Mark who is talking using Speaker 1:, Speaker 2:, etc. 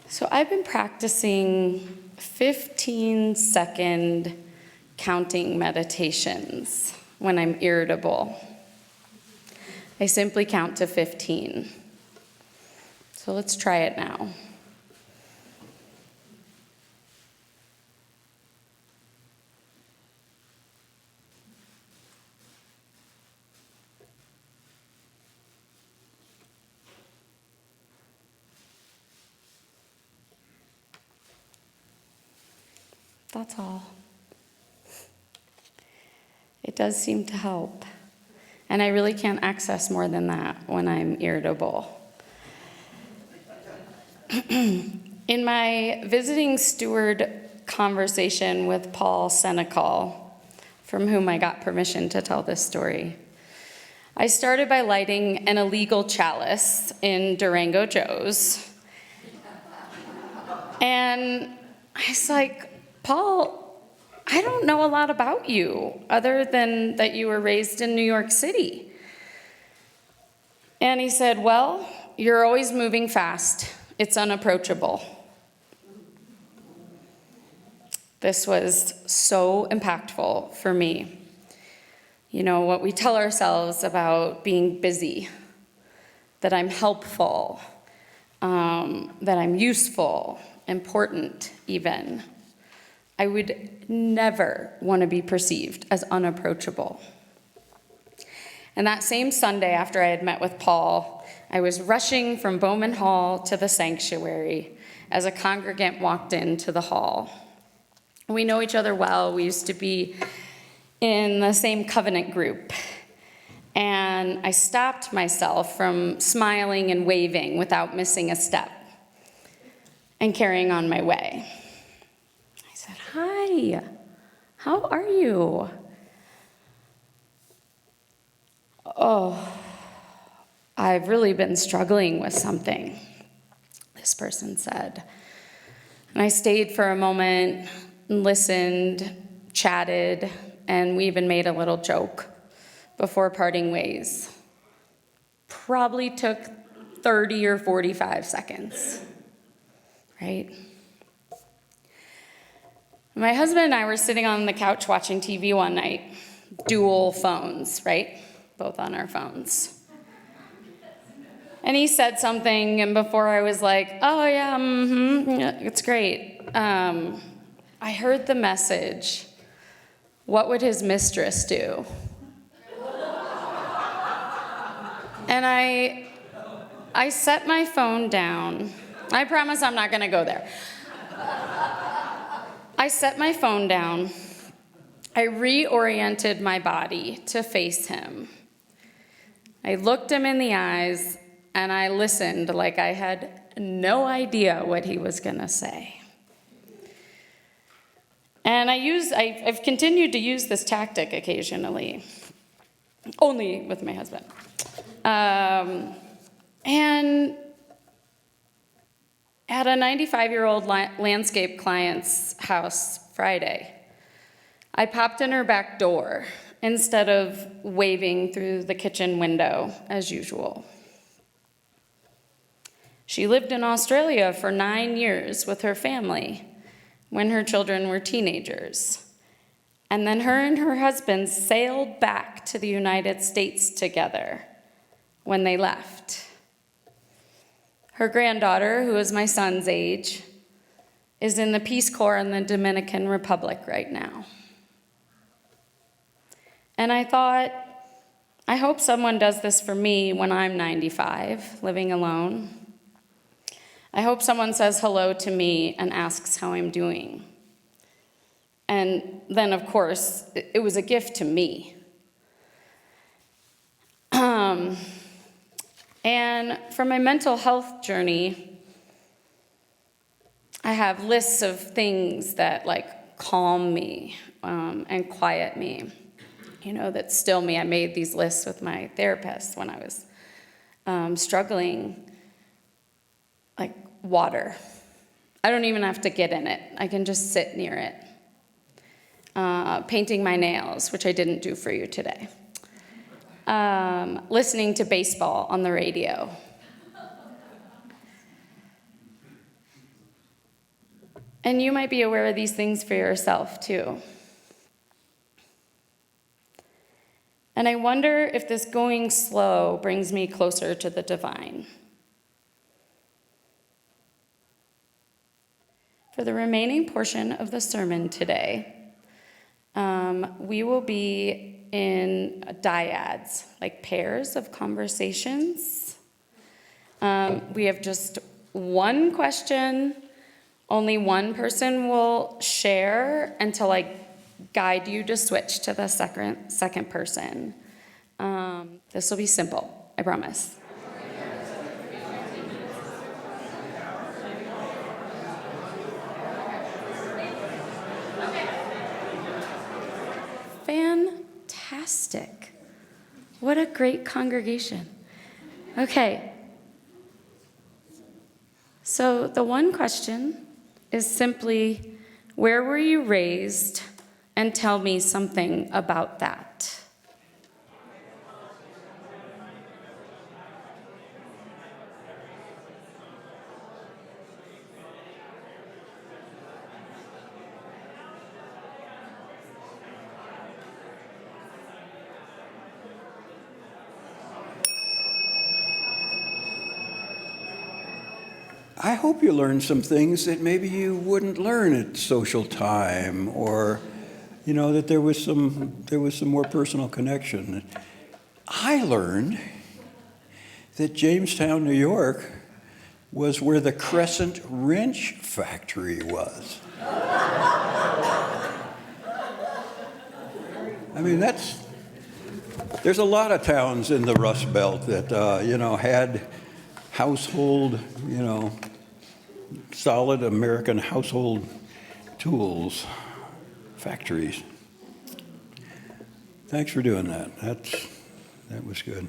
Speaker 1: So I've been practicing 15-second counting meditations when I'm irritable. I simply count to 15. So let's try it now. That's all. It does seem to help. And I really can't access more than that when I'm irritable. In my visiting steward conversation with Paul Senecal, from whom I got permission to tell this story, I started by lighting an illegal chalice in Durango Joe's. And I was like, Paul, I don't know a lot about you, other than that you were raised in New York City. And he said, well, you're always moving fast. It's unapproachable. This was so impactful for me. You know, what we tell ourselves about being busy, that I'm helpful, that I'm useful, important even. I would never want to be perceived as unapproachable. And that same Sunday after I had met with Paul, I was rushing from Bowman Hall to the sanctuary as a congregant walked into the hall. We know each other well. We used to be in the same covenant group. And I stopped myself from smiling and waving without missing a step and carrying on my way. I said, hi, how are you? Oh, I've really been struggling with something, this person said. And I stayed for a moment, listened, chatted, and we even made a little joke before parting ways. Probably took 30 or 45 seconds, right? My husband and I were sitting on the couch watching TV one night, dual phones, right? Both on our phones. And he said something, and before I was like, oh yeah, yeah, it's great. I heard the message, what would his mistress do? And I set my phone down. I promise I'm not gonna go there. I set my phone down. I reoriented my body to face him. I looked him in the eyes, and I listened like I had no idea what he was gonna say. And I've continued to use this tactic occasionally, only with my husband. And at a 95-year-old landscape client's house Friday, I popped in her back door instead of waving through the kitchen window as usual. She lived in Australia for 9 years with her family when her children were teenagers. And then her and her husband sailed back to the United States together when they left. Her granddaughter, who is my son's age, is in the Peace Corps in the Dominican Republic right now. And I thought, I hope someone does this for me when I'm 95, living alone. I hope someone says hello to me and asks how I'm doing. And then, of course, it was a gift to me. And for my mental health journey, I have lists of things that calm me and quiet me, that still me. I made these lists with my therapist when I was struggling, like water. I don't even have to get in it. I can just sit near it. Painting my nails, which I didn't do for you today. Listening to baseball on the radio. And you might be aware of these things for yourself too. And I wonder if this going slow brings me closer to the divine. For the remaining portion of the sermon today, we will be in dyads, like pairs of conversations. We have just one question. Only one person will share until I guide you to switch to the second person. This will be simple, I promise. Fantastic. What a great congregation. Okay. So the one question is simply, where were you raised? And tell me something about that.
Speaker 2: I hope you learned some things that maybe you wouldn't learn at social time, or, that there was some more personal connection. I learned that Jamestown, New York, was where the Crescent Wrench factory was. I mean, there's a lot of towns in the Rust Belt that, had household, solid American household tools, factories. Thanks for doing that. That was good.